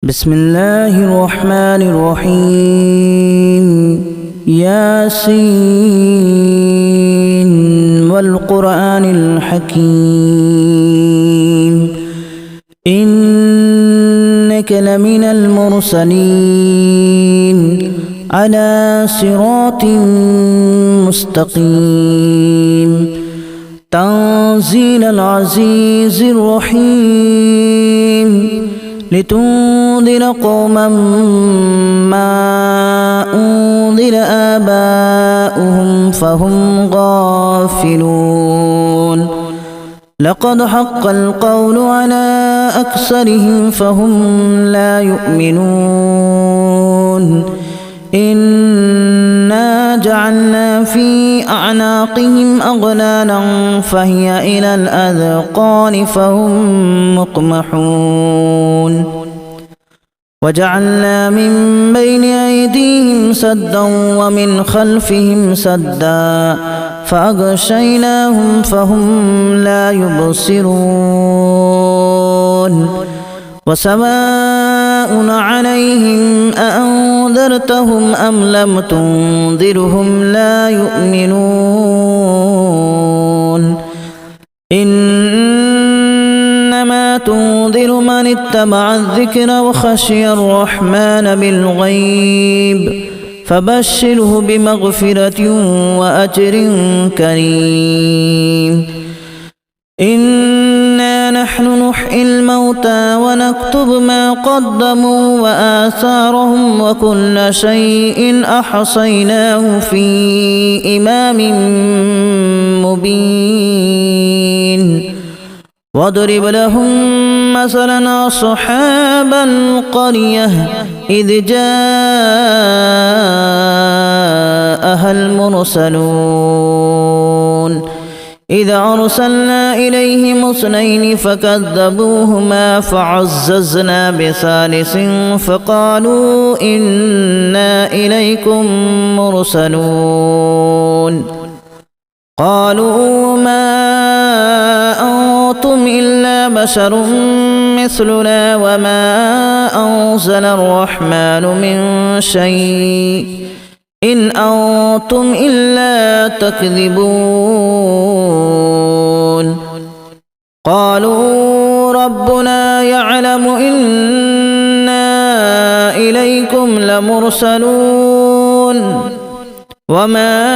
بسم الله الرحمن الرحيم ياسين والقرآن الحكيم إنك لمن المرسلين على صراط مستقيم تنزيل العزيز الرحيم لتنذر قوما ما أنذر آباؤهم فهم غافلون لقد حق القول على أكثرهم فهم لا يؤمنون إنا جعلنا في أعناقهم أغلالا فهي إلى الأذقان فهم مقمحون وجعلنا من بين أيديهم سدا ومن خلفهم سدا فأغشيناهم فهم لا يبصرون وسواء عليهم أأنذرتهم أم لم تنذرهم لا يؤمنون إنما تنذر من اتبع الذكر وخشي الرحمن بالغيب فبشره بمغفرة وأجر كريم إنا نحن نحيي الموتى ونكتب ما قدموا وآثارهم وكل شيء أحصيناه في إمام مبين واضرب لهم مثلا أصحاب القرية إذ جاءها المرسلون إذا أرسلنا إليهم اثنين فكذبوهما فعززنا بثالث فقالوا إنا إليكم مرسلون قالوا ما أنتم إلا بشر مثلنا وما أنزل الرحمن من شيء إن أنتم إلا تكذبون قالوا ربنا يعلم إنا إليكم لمرسلون وما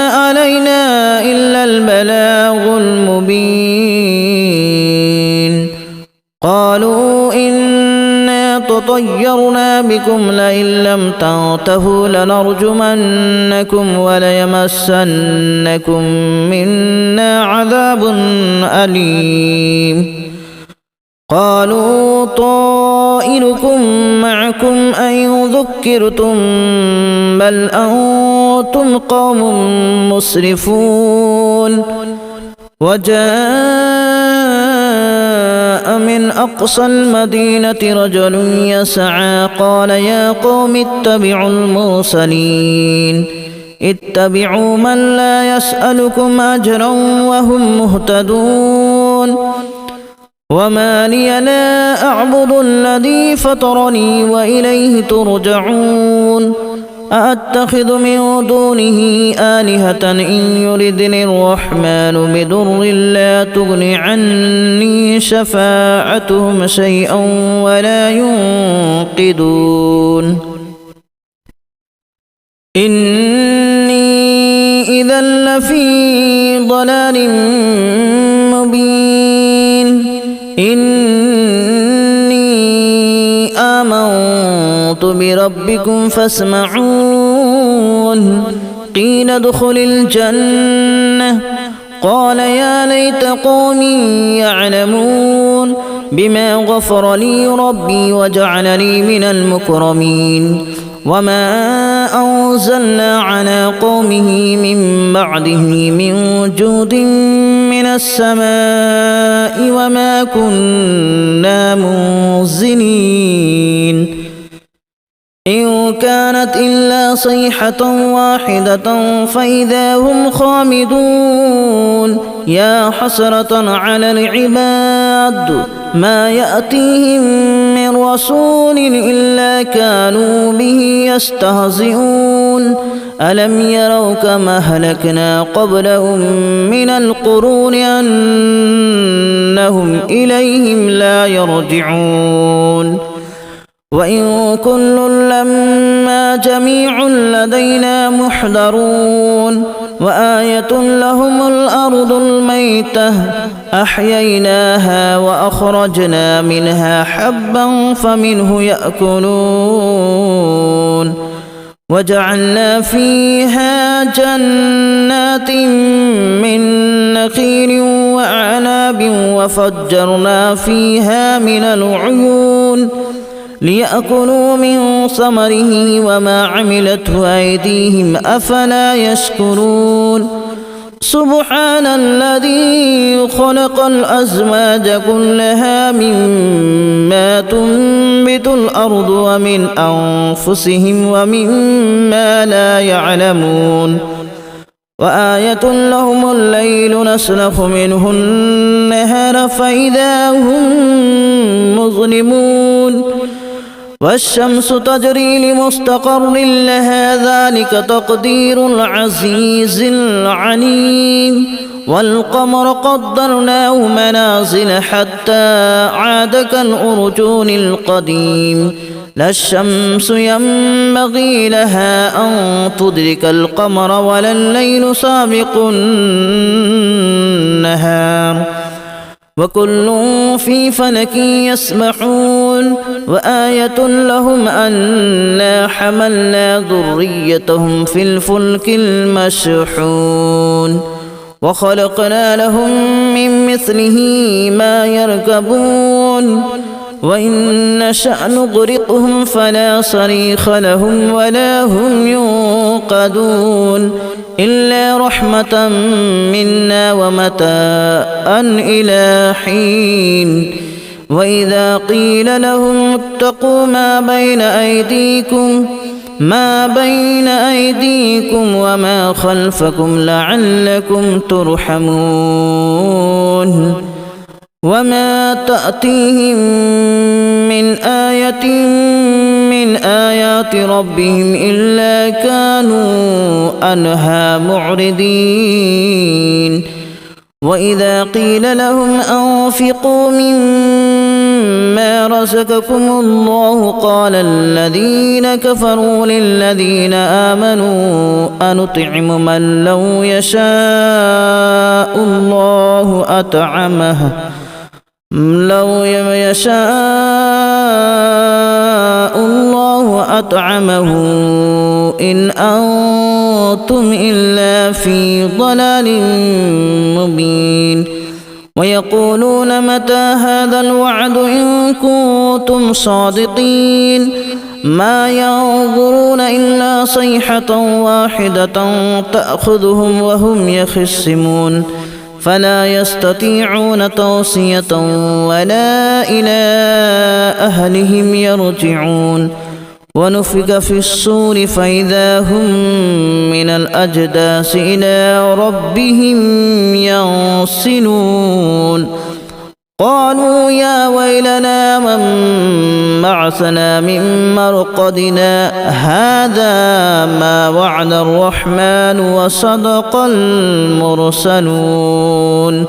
علينا إلا البلاغ المبين قالوا إنا تطيرنا بكم لئن لم تنتهوا لنرجمنكم وليمسنكم منا عذاب أليم قالوا طائركم معكم أن ذكرتم بل أنتم قوم مسرفون وجاء من أقصى المدينة رجل يسعى قال يا قوم اتبعوا المرسلين اتبعوا من لا يسألكم أجرا وهم مهتدون وما لي لا أعبد الذي فطرني وإليه ترجعون أأتخذ من دونه آلهة إن يردني الرحمن بضر لا تغن عني شفاعتهم شيئا ولا ينقذون إني إذا لفي ضلال مبين إني آمنت بربكم فاسمعون قيل ادخل الجنة قال يا ليت قومي يعلمون بما غفر لي ربي وجعلني من المكرمين وما أنزلنا على قومه من بعده من جود من السماء وما كنا منزلين إن كانت إلا صيحة واحدة فإذا هم خامدون يا حسرة على العباد ما يأتيهم من رسول إلا كانوا به يستهزئون ألم يروا كما أهلكنا قبلهم من القرون أنهم إليهم لا يرجعون وإن كل لما جميع لدينا محضرون وآية لهم الأرض الميتة أحييناها وأخرجنا منها حبا فمنه يأكلون وجعلنا فيها جنات من نخيل وأعناب وفجرنا فيها من العيون ليأكلوا من ثمره وما عملته أيديهم أفلا يشكرون سبحان الذي خلق الأزواج كلها مما تنبت الأرض ومن أنفسهم ومما لا يعلمون وآية لهم الليل نسلخ منه النهار فإذا هم مظلمون والشمس تجري لمستقر لها ذلك تقدير العزيز العليم والقمر قدرناه منازل حتى عاد كالأرجون القديم لا الشمس ينبغي لها أن تدرك القمر ولا الليل سابق النهار وكل في فلك يسبحون وآية لهم أنا حملنا ذريتهم في الفلك المشحون وخلقنا لهم من مثله ما يركبون وإن نشأ نغرقهم فلا صريخ لهم ولا هم ينقذون إلا رحمة منا ومتاعا إلى حين وإذا قيل لهم اتقوا ما بين أيديكم وما خلفكم لعلكم ترحمون وما تأتيهم من آية من آيات ربهم إلا كانوا عنها معرضين وإذا قيل لهم أنفقوا مما رزقكم الله قال الذين كفروا للذين آمنوا أنطعم من لو يشاء الله أطعمه إن أنتم إلا في ضلال مبين ويقولون متى هذا الوعد إن كنتم صادقين ما ينظرون إلا صيحة واحدة تأخذهم وهم يخصمون فلا يستطيعون توصية ولا إلى أهلهم يرجعون ونفخ في الصور فإذا هم من الأجداث إلى ربهم ينسلون قالوا يا ويلنا من بعثنا من مرقدنا هذا ما وعد الرحمن وصدق المرسلون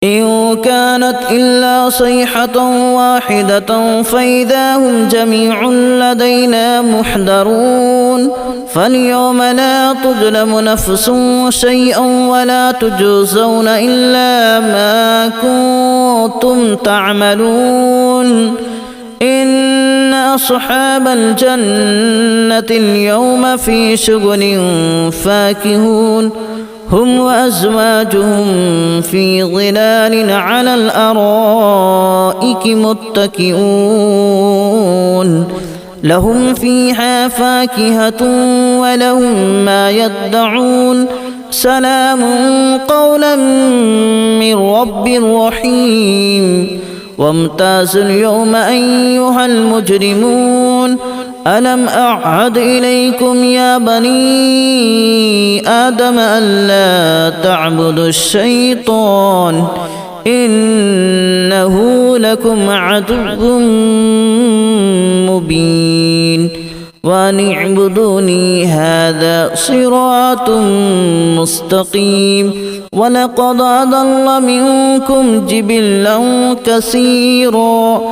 إن كانت إلا صيحة واحدة فإذا هم جميع لدينا محضرون فاليوم لا تظلم نفس شيئا ولا تجزون إلا ما كنتم تعملون إن أصحاب الجنة اليوم في شغل فاكهون هم وأزواجهم في ظلال على الأرائك متكئون لهم فيها فاكهة ولهم ما يدعون سلام قولا من رب رحيم وامتازوا اليوم أيها المجرمون ألم أعهد إليكم يا بني آدم ألا تعبدوا الشيطان إنه لكم عدو مبين وأن اعبدوني هذا صراط مستقيم ولقد أضل منكم جبلا كثيرا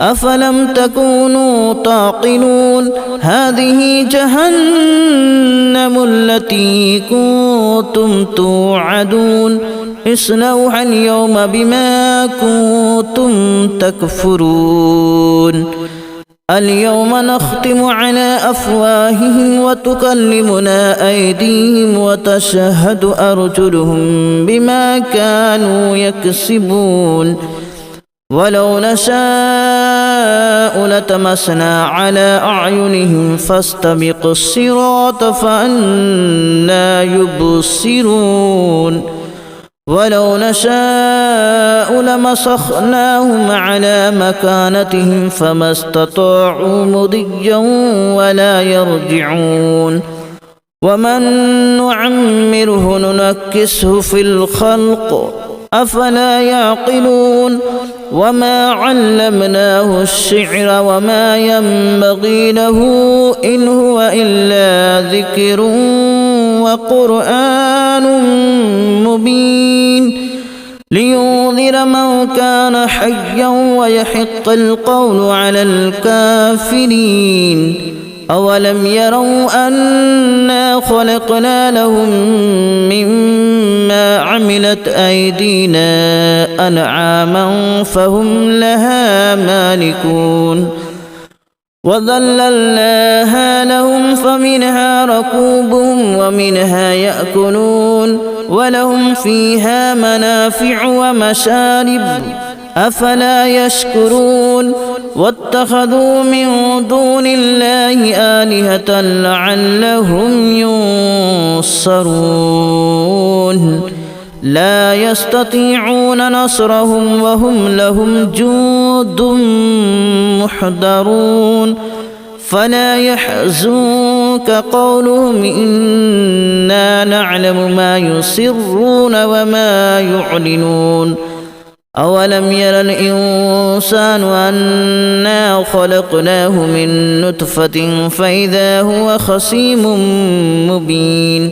أفلم تكونوا تعقلون هذه جهنم التي كنتم توعدون اصلوها اليوم بما كنتم تكفرون اليوم نختم على أفواههم وتكلمنا أيديهم وتشهد أرجلهم بما كانوا يكسبون ولو نشاء لتمسنا على أعينهم فاستبقوا الصراط فأنى يبصرون ولو نشاء لمسخناهم على مكانتهم فما استطاعوا مضيا ولا يرجعون ومن نعمره ننكسه في الخلق أفلا يعقلون وما علمناه الشعر وما ينبغي له إن هو إلا ذكر وقرآن مبين لينذر من كان حيا ويحق القول على الكافرين أولم يروا أنا خلقنا لهم مما عملت أيدينا أنعاما فهم لها مالكون وذللناها لهم فمنها ركوبهم ومنها يأكلون ولهم فيها منافع ومشارب أفلا يشكرون واتخذوا من دون الله آلهة لعلهم ينصرون لا يستطيعون نصرهم وهم لهم جند محضرون فلا يحزنك قولهم إنا نعلم ما يسرون وما يعلنون أولم ير الإنسان أنا خلقناه من نطفة فإذا هو خصيم مبين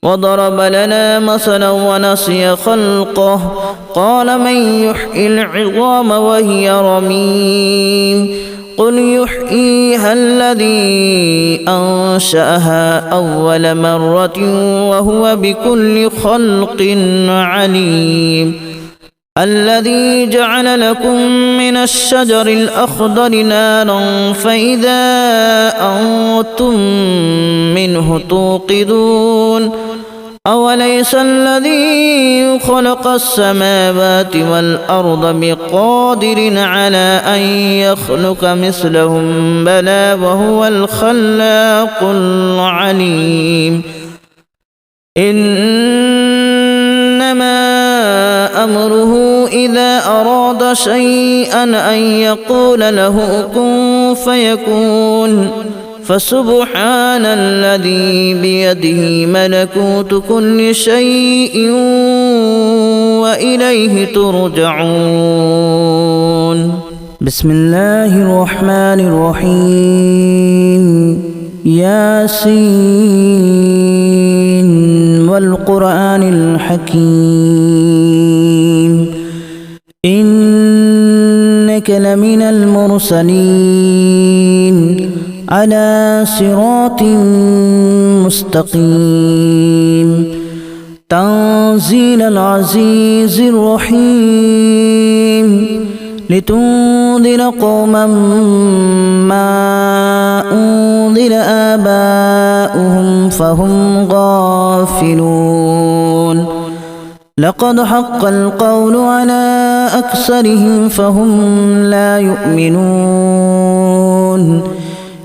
وضرب لنا مثلا ونسي خلقه قال من يحيي العظام وهي رميم قل يحييها الذي أنشأها أول مرة وهو بكل خلق عليم الذي جعل لكم من الشجر الأخضر نارا فإذا أنتم منه توقدون أوليس الذي خلق السماوات والأرض بقادر على أن يخلق مثلهم بلى وهو الخلاق العليم إنما أمره إذا أراد شيئا أن يقول له كن فيكون فسبحان الذي بيده ملكوت كل شيء وإليه ترجعون بسم الله الرحمن الرحيم ياسين والقرآن الحكيم إنك لمن المرسلين على صراط مستقيم تنزيل العزيز الرحيم لتنذر قوما ما أنذر آباؤهم فهم غافلون لقد حق القول على أكثرهم فهم لا يؤمنون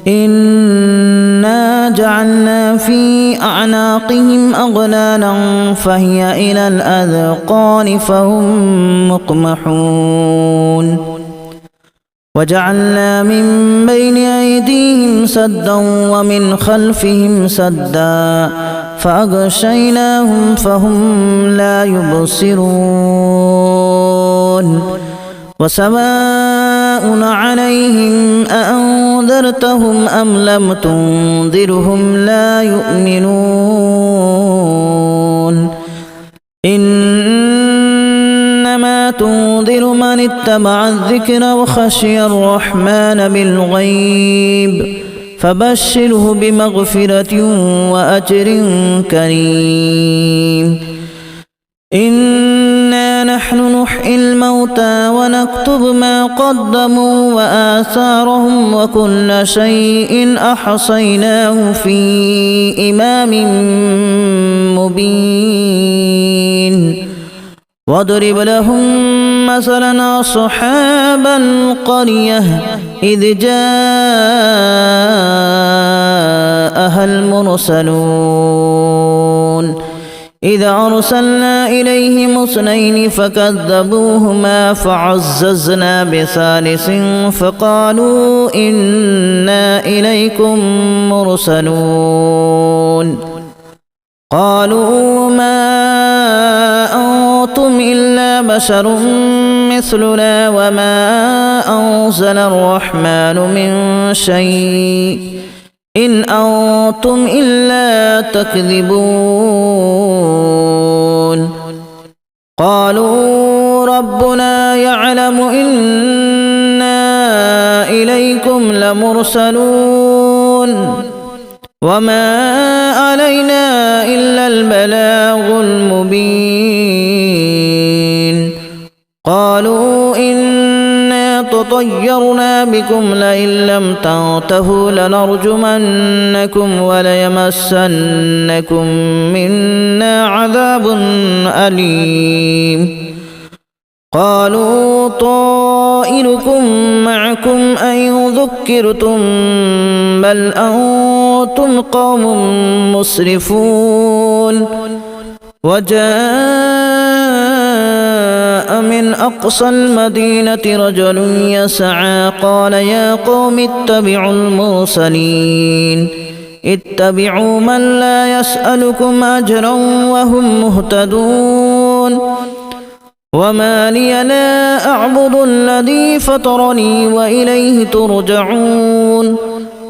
إنا جعلنا في أعناقهم أغلالا فهي إلى الأذقان فهم مقمحون وجعلنا من بين أيديهم سدا ومن خلفهم سدا فأغشيناهم فهم لا يبصرون وسواء عليهم أأنذرتهم أم لم تنذرهم لا يؤمنون إنما تنذر من اتبع الذكر وخشي الرحمن بالغيب فبشره بمغفرة وأجر كريم إنا نحن نحيي الموتى ونكتب ما قدموا وآثارهم وكل شيء أحصيناه في إمام مبين واضرب لهم مثلا أصحاب القرية إذ جاءها المرسلون إذا أرسلنا إليهم اثنين فكذبوهما فعززنا بثالث فقالوا إنا إليكم مرسلون قالوا ما أنتم إلا بشر مثلنا وما أنزل الرحمن من شيء إن أنتم إلا تكذبون قالوا ربنا يعلم إنا إليكم لمرسلون وما علينا إلا البلاغ المبين قالوا إنا تطيرنا بكم لئن لم تنتهوا لنرجمنكم وليمسنكم منا عذاب أليم قالوا طائركم معكم أن ذكرتم بل أنتم قوم مسرفون وجاء من أقصى المدينة رجل يسعى قال يا قوم اتبعوا المرسلين اتبعوا من لا يسألكم أجرا وهم مهتدون وما لي لا أعبد الذي فطرني وإليه ترجعون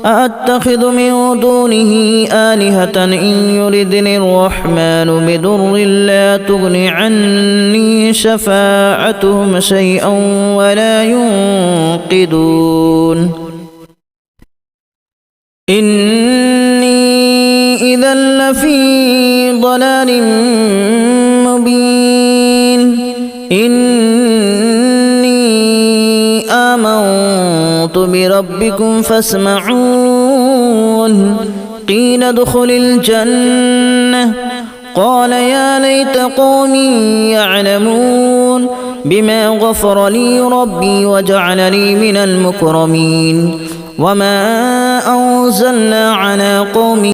أأتخذ من دونه آلهة إن يردني الرحمن بضر لا تغن عني شفاعتهم شيئا ولا ينقذون إني إذا لفي ضلال مبين إني آمنت بربكم فاسمعون قيل ادخل الجنة قال يا ليت قومي يعلمون بما غفر لي ربي وجعلني من المكرمين وما أنزلنا على قوم